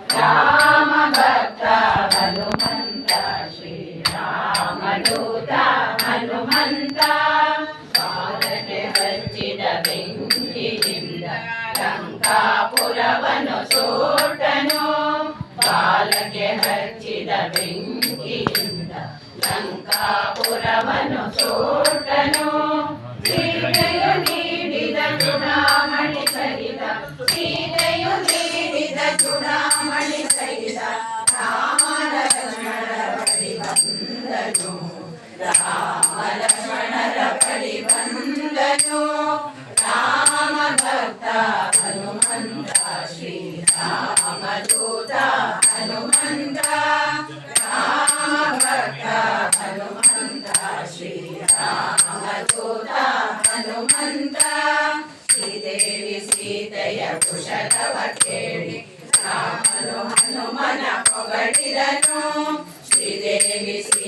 ರಾಮ ಭಕ್ತ ಹನುಮಂತ ಶ್ರೀರಾಮದೂತ ಹನುಮಂತ ಕಾಲಕ್ಕೆ ಹಚ್ಚಿದ ಬೆಂಕಿಯಿಂದ ಲಂಕಾಪುರವನ್ನು ಸುಟ್ಟನು ಕಾಲಕ್ಕೆ ಹಚ್ಚಿದ ಬೆಂಕಿಯಿಂದ ಲಂಕಾಪುರವನ್ನು ಸುಟ್ಟನು ಸೀತೆಯು ನೀಡಿದ ಚೂಡಾಮಣಿ ಸಹಿತ ಸೀತೆಯು ನೀಡಿದ ಚೂಡಾಮಣಿ ಸಹಿತ ರಾಮ ಲಕ್ಷ್ಮಣರ ಬಳಿ ಬಂದನು ರಾಮ ಲಕ್ಷ್ಮಣರ ಬಳಿ ಬಂದನು ರಾಮ ಭಕ್ತ ಹನುಮಂತ ಶ್ರೀರಾಮದೂತ ಹನುಮಂತ ರಾಮ ಭಕ್ತ ಹನುಮಂತ ಶ್ರೀರಾಮದೂತ ಹನುಮಂತ ಶ್ರೀದೇವಿ ಸೀತೆಯ ಕುಶಲವ ಕೇಳಿ ರಾಮನು ಹನುಮನ ಹೊಗಳಿದನು ಶ್ರೀದೇವಿ